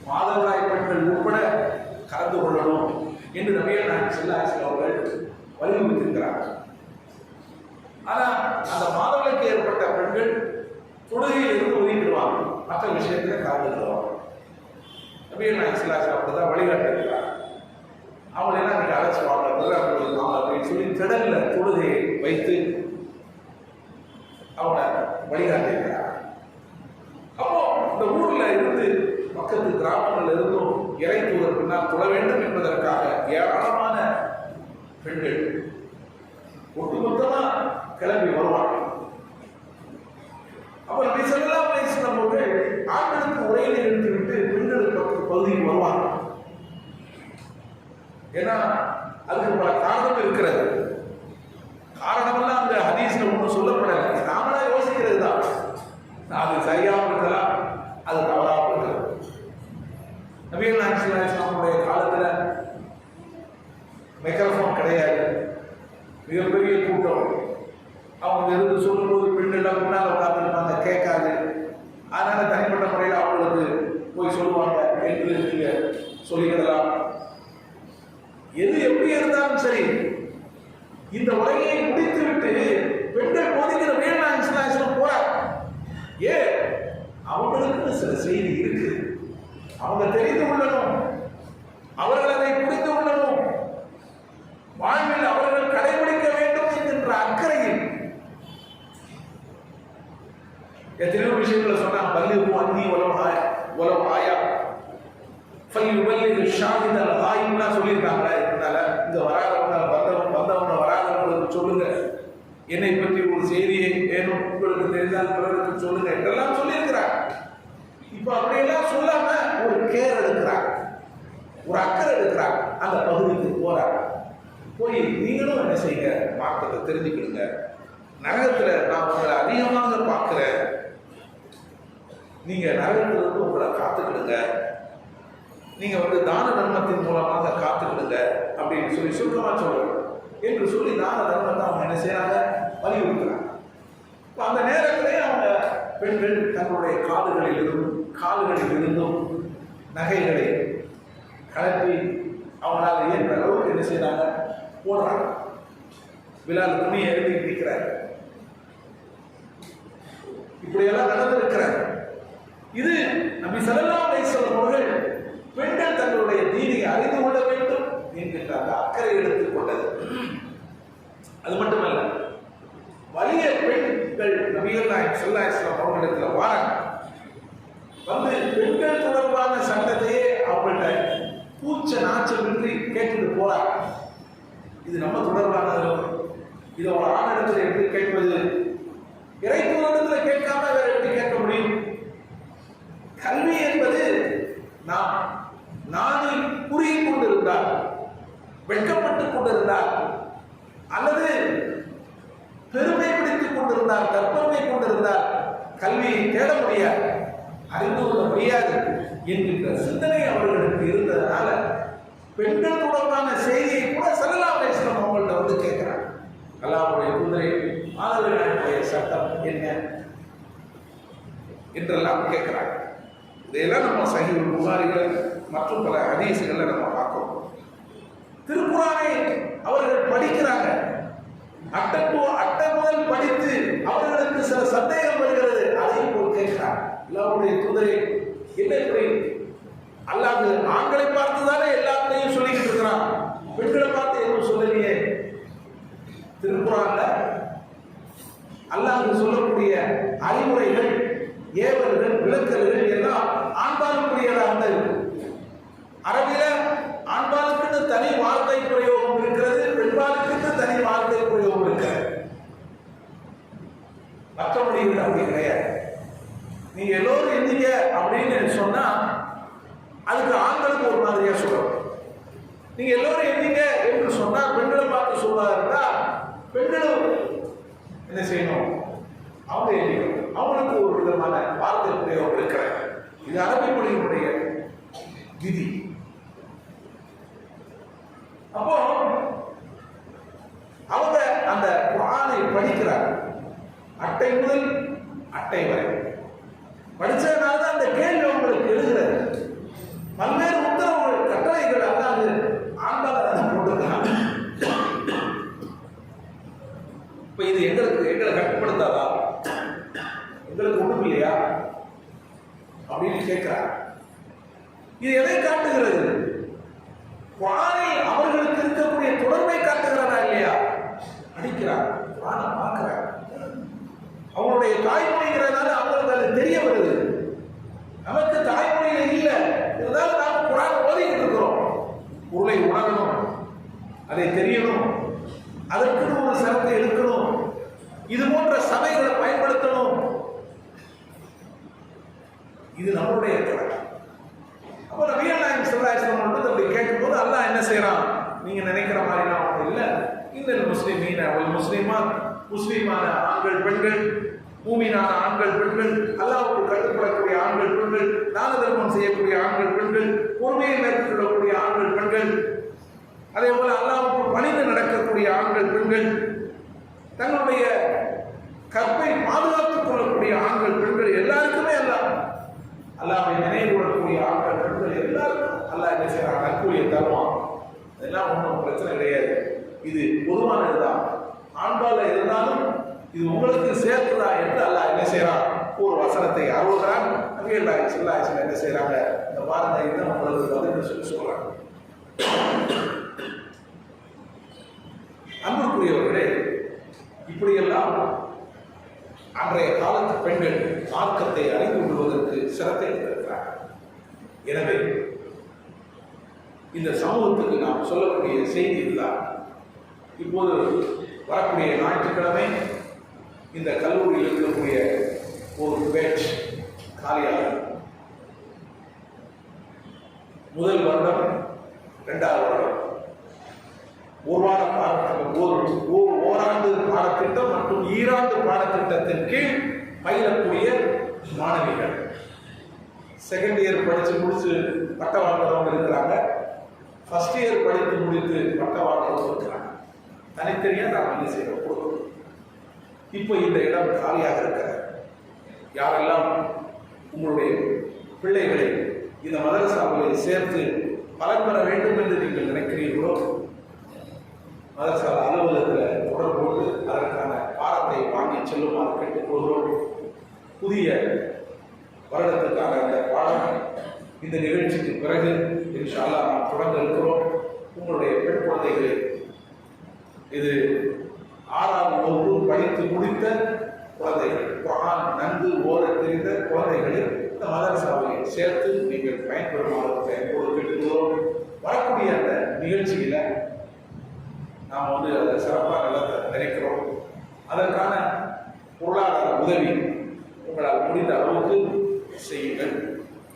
மாதவிடாய் பெண்கள் உட்பட கலந்து கொள்ளணும் என்று நபிகள் நாயகம் ஸல்லல்லாஹு அலைஹி அவர்கள் வலியுறுத்தியிருக்கிறார்கள். ஆனா அந்த மாதவிடாய்க்கு ஏற்பட்ட பெண்கள் தொழுகையில் இருந்து ஒதுங்கிடுவாங்க, மற்ற விஷயத்துல கலந்து கொள்வாங்க. நபிகள் நாயகம் ஸல்லல்லாஹு அலைஹி அப்படிதான் வழிகாட்டியிருக்கிறார். அவங்களை எல்லாம் நீங்க அழைச்சுவாங்க அப்படின்னு சொல்லி திடல்ல தொழுகையை வைத்து அவனை வழிகாட்டியிருக்கிறார். அப்போ இந்த ஊர்ல இருந்து பக்கத்து கிராமங்கள் இருந்தும் இறை தூதர் பின்னால் தொழ வேண்டும் என்பதற்காக ஏராளமான பெண்கள் ஒட்டுமொத்தமா கிளம்பி வருவாங்க. அப்ப நபி ஸல்லல்லாஹு அலைஹி வஸல்லம் அவர்கள் ஆண்களுக்கு உரையை நிறுத்திவிட்டு பெண்களுக்கு பகுதிக்கு வருவாங்க. ஏன்னா அதுக்கு பல காரணம் இருக்கிறது. காரணமெல்லாம் அந்த ஹதீஸ்ல ஒன்றும் சொல்லப்படலை, நாமளா யோசிக்கிறது தான். அது சரியாக இருக்கலாம், அது தவறாக இருக்கலாம். நபிகள் நாயகம் ஸல்லல்லாஹு அலைஹி வஸல்லம் காலத்துல மைக்ரோஃபோன் கிடையாது, மிகப்பெரிய கூட்டம். அவங்க இருந்து சொல்லும்போது பெண்கள் முன்னால் உட்கார்ந்துருப்பாங்க, கேட்காது. அதனால தனிப்பட்ட முறையில் அவங்களுக்கு போய் சொல்லுவாங்க என்று நீங்க சொல்லிக்கிடலாம். எது எப்படி இருந்தாலும் சரி, இந்த உரையை முடித்துவிட்டு பெண்கள் போதிக்கிற நபிகள் நாயகம் ஸல்லல்லாஹு அலைஹி வஸல்லம் போறார். ஏன்? அவங்களுக்கு சில செய்தி இருக்கு, அவங்க தெரிந்து கொள்ளணும், அவர்கள் அதை புரிந்து கொள்ளணும், வாழ்வில் அவர்கள் கடைபிடிக்க வேண்டும் என்கின்ற அக்கறையில் எத்தனையோ விஷயங்களை சொன்னாங்க. பல்லிகு அன்னி உலகம் ஆயா ஷாஹிதல் ஹாயிம்னா சொல்லியிருக்காங்களா? இதனால இங்க வராதவங்க வந்தவங்க வராதவங்களுக்கு சொல்லுங்க, என்னை பற்றி ஒரு செய்தியை வேணும் உங்களுக்கு தெரிந்தால் பிறருக்கு சொல்லுங்க என்றெல்லாம் சொல்லியிருக்கிறார். இப்ப அப்படியெல்லாம் சொல்லாம ஒரு கேர் எடுக்கிறார், ஒரு அக்கறை எடுக்கிறார். அந்த பகுதிக்கு போறார். போய் நீங்களும் என்ன செய்யுங்க, மார்க்கத்தை தெரிஞ்சுக்கிடுங்க, நரகத்துல நான் உங்களை அதிகமாக பார்க்கிறேன், நீங்க நரகத்திலிருந்து உங்களை காத்துக்கிடுங்க, நீங்க தான தர்மத்தின் மூலமாக காத்துக்கிடுங்க அப்படின்னு சொல்லி சுருக்கமா சொல்றாங்க என்று சொல்லி தான தர்மத்தை அவங்க என்ன செய்யறாங்க, வலியுறுத்துறாங்க. அந்த நேரத்திலே அவங்க பெண்கள் தங்களுடைய கால்களில் இருந்தும் நகைகளை கலப்பி அவங்களால இயன்ற அளவுக்கு என்ன செய்யறாங்க, போடுறாங்க. விழாவில் துணியை எழுதி இருக்கிறார். இப்படியெல்லாம் நடந்திருக்கிறார். இது நபி ஸல்லல்லாஹு அலைஹி வஸல்லம் அவர்கள் பெண்கள் தங்களுடைய தீனை அறிந்து கொள்ள வேண்டும் என்கின்ற அந்த அக்கறை எடுத்துக் கொண்டது. அது மட்டுமல்ல, வலிய பெண்கள் நபிகள் நாயகம் ஸல்லல்லாஹு அலைஹி வஸல்லம் அவர்களிடத்தில் வாராங்க. பெண்கள் தொடர்பான சட்டத்தையே அவங்கள்ட்ட பூச்ச நாச்சமின்றி கேட்டுட்டு போறாங்க. இது நம்ம தொடர்பானது, இது ஒரு ஆணிடத்தில் எப்படி கேட்பது, இறைத்தூதரிடத்தில் கேட்காம வேற எப்படி கேட்க முடியும்? கல்வி என்பது நாம் நானில் புரியும் கொண்டிருந்தால், வெட்கப்பட்டுக் கொண்டிருந்தால், அல்லது பெருமை பிடித்துக் கொண்டிருந்தால், தற்பெருமை கொண்டிருந்தால் கல்வியை தேட முடியாது, அறிந்து கொள்ள முடியாது என்கின்ற சிந்தனை அவர்களுக்கு இருந்ததனால பெண்கள் தொடர்பான செய்தியை கூட ஸல்லல்லாஹு அலைஹி வஸல்லம் அவங்கள்ட்ட கேட்கிறாங்க. அல்லாஹ்வுடைய தூதரே, மாதவிடாயுடைய சட்டம் என்ன என்றெல்லாம் கேட்கிறாங்க. இதையெல்லாம் நம்ம சஹீஹுல் புகாரிகள் மற்றும் பல ஹதீஸ்களை நம்ம பார்க்கிறோம். திருக்குர்ஆனை அவர்கள் படிக்கிறாங்க. அட்டை முதல் படித்து அவர்களுக்கு சில சந்தேகம் வருகிறது, அதையும் போல் கேட்கிறார். அல்லாஹ்வுடைய தூதரே, என்ன இப்படி அல்லாஹ் ஆண்களை பார்த்துதானே எல்லாத்தையும் சொல்லிக்கிட்டு இருக்கிறான், பெண்களை பார்த்து எதுவும் சொல்லலையே? திருக்குர்ஆன்ல அல்லாஹ் சொல்லக்கூடிய அறிவுரைகள், ஏவல்கள், விளக்கல்கள் எல்லாம் ஆண்பாலுக்குரியதாக தான் இருக்கு. அரபில ஆண்பாலுக்குன்னு தனி வார்த்தை பிரயோகம் இருக்கிறது, பெண்பாலுக்குன்னு தனி வார்த்தை பிரயோகம் இருக்கிறது. மற்றபடி அப்படி கிடையாது. நீங்க எல்லோரும் இருந்தீங்க அப்படின்னு சொன்னா அதுக்கு ஆண்களுக்கு ஒரு மாதிரியா சொல்லணும், நீங்க எல்லோரும் எண்ணீங்க என்று சொன்னால் பெண்களை பார்த்து சொல்றாருன்னா பெண்களும் என்ன செய்யணும்? அவங்க எண்ணிக்கணும். அவங்களுக்கு ஒரு விதமான வார்த்தை பிரயோகம் இருக்கிறாங்க. இது அரபி மொழியினுடைய விதி. அப்போ அவங்க அந்த குர்ஆனை படிக்கிறார். அட்டை முதல் அட்டை வரை படிச்சதுனால தான் அந்த கேள்வி உங்களுக்கு எழுதுறது. பல்வேறு உத்தரவுகள் கட்டளைகள் அல்லாது ஆண்டாளர் போட்டிருக்காங்க. இப்ப இது எங்களை கட்டுப்படுத்தாதா? எங்களுக்கு ஒண்ணும் இல்லையா அப்படின்னு கேட்கிறார். இது எதை காட்டுகிறது? குர்ஆனை அவர்களுக்கு இருக்கக்கூடிய தொடர்பை காட்டுகிறதா இல்லையா? படிக்கிறார், குர்ஆனை பார்க்கிறார். அவங்களுடைய தாய்மொழிங்கிறதுனால அவங்களுக்கு அது தெரிய வருது. நமக்கு தாய்மொழியில இல்லை இருந்தாலும் நாம குர்ஆனை ஓதிக்கிட்டு இருக்கிறோம். பொருளை உணரணும், அதை தெரியணும், அதற்கு ஒரு சிரத்தை எடுக்கணும், இது போன்ற சபைகளை பயன்படுத்தணும். இது நம்மளுடைய கடமை. அப்போ நபிகள் நாயகம் ஸல்லல்லாஹு அலைஹி வஸல்லம் வந்து அப்படி கேட்கும்போது அல்லாஹ் என்ன செய்யறான்? நீங்க நினைக்கிற மாதிரி நான் இல்லை. இந்த முஸ்லிமீன ஒரு முஸ்லிமான ஆண்கள் பெண்கள், மூமினான ஆண்கள் பெண்கள், அல்லாஹ்வுக்கு கட்டுப்படக்கூடிய ஆண்கள் பெண்கள், தான தர்மம் செய்யக்கூடிய ஆண்கள் பெண்கள், பொறுமையை மேற்கொள்ளக்கூடிய ஆண்கள் பெண்கள், அதே போல அல்லாஹ்வுக்கு பணிந்து நடக்கக்கூடிய ஆண்கள் பெண்கள், தங்களுடைய கற்பை பாதுகாத்துக் கொள்ளக்கூடிய ஆண்கள் பெண்கள், எல்லாருக்குமே அல்லாஹ்வை நினைவு கூறக்கூடிய ஆண்கள் பெண்கள் எல்லாருக்கும் அல்லாஹ் என்ன செய்யறான்? நற்கூலியை தருவான். அதெல்லாம் ஒன்றும் பிரச்சனை கிடையாது. இது பொதுவானதுதான். ஆண்பால இருந்தாலும் இது உங்களுக்கு சேர்த்துதா என்று அல்லாஹ் என்ன செய்யறான்? ஒரு வசனத்தை அருள்கிறான். நபிகள் நாயகம் ஸல்லல்லாஹு அலைஹி வஸல்லம் என்ன செய்யறாங்க? இந்த பாருங்க, இதுதான் உங்களுக்கு பதில் சொல்லி சொல்றாங்க. அன்புக்குரியவர்களே, இப்படியெல்லாம் அன்றைய காலத்து பெண்கள் மார்க்கத்தை அறிந்து கொள்வதற்கு சிரத்தை எடுத்திருக்கிறார்கள். எனவே இந்த சமூகத்துக்கு நாம் சொல்லக்கூடிய செய்தி இதுதான். இப்போது வரக்கூடிய ஞாயிற்றுக்கிழமை இந்த கல்லூரியில் இருக்கக்கூடிய ஒரு பேட்ச் காலியாகும். முதல் வருடம், இரண்டாவது வருடம், ஓராண்டு பாடத்திட்டம் மற்றும் ஈராண்டு பாடத்திட்டத்தின் கீழ் பயிலக்கூடிய மாணவிகள். செகண்ட் இயர் படித்து முடிச்சு பட்ட வாங்குறவங்க இருக்கிறாங்க, ஃபர்ஸ்ட் இயர் படித்து முடித்து பட்ட வாங்குறவங்க இருக்கிறாங்க. தனித்தனியாக நாம் என்ன செய்யறோம்? கொடுக்கணும். இப்போ இந்த இடம் காலியாக இருக்கிற யாரெல்லாம் உங்களுடைய பிள்ளைகளை இந்த மதரசாவில் சேர்த்து பலன் பெற வேண்டும் என்று நீங்கள் நினைக்கிறீர்களோ, மதரசா அலுவலகத்தில் தொடர்பு கொண்டு அதற்கான பாடத்தை வாங்கி செல்லுமாறு கேட்டுக்கொள்கிறோம். புதிய வருடத்திற்கான இந்த பாடம் இந்த நிகழ்ச்சிக்கு பிறகு இன்ஷா அல்லாஹ் நாம் தொடங்க இருக்கிறோம். உங்களுடைய பெண் குழந்தைகளை இது 6ஆம் வகுப்பு படித்து முடித்த குழந்தைகள், குர்ஆன் நன்கு ஓத தெரிந்த குழந்தைகளை இந்த மதரசாவில் சேர்த்து நீங்கள் பயன்பெறுமாறு கேட்டுக்கொள்கிறோம். வரக்கூடிய அந்த நிகழ்ச்சியில் நாம் வந்து அதை சிறப்பாக நல்லா நினைக்கிறோம். அதற்கான பொருளாதார உதவி உங்களால் முடிந்த அளவுக்கு செய்யுங்கள்.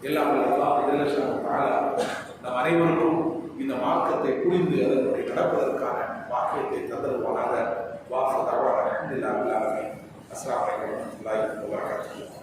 எல்லாம் நம் அனைவருக்கும் இந்த மார்க்கத்தை புரிந்து அதனுடைய நடப்பதற்கான வாக்கியத்தை தந்தருவானாக. வாக்கு தகவல் அஸ்ஸலாமு அலைக்கும் வரஹ்மத்துல்லாஹி வபரகாத்துஹு.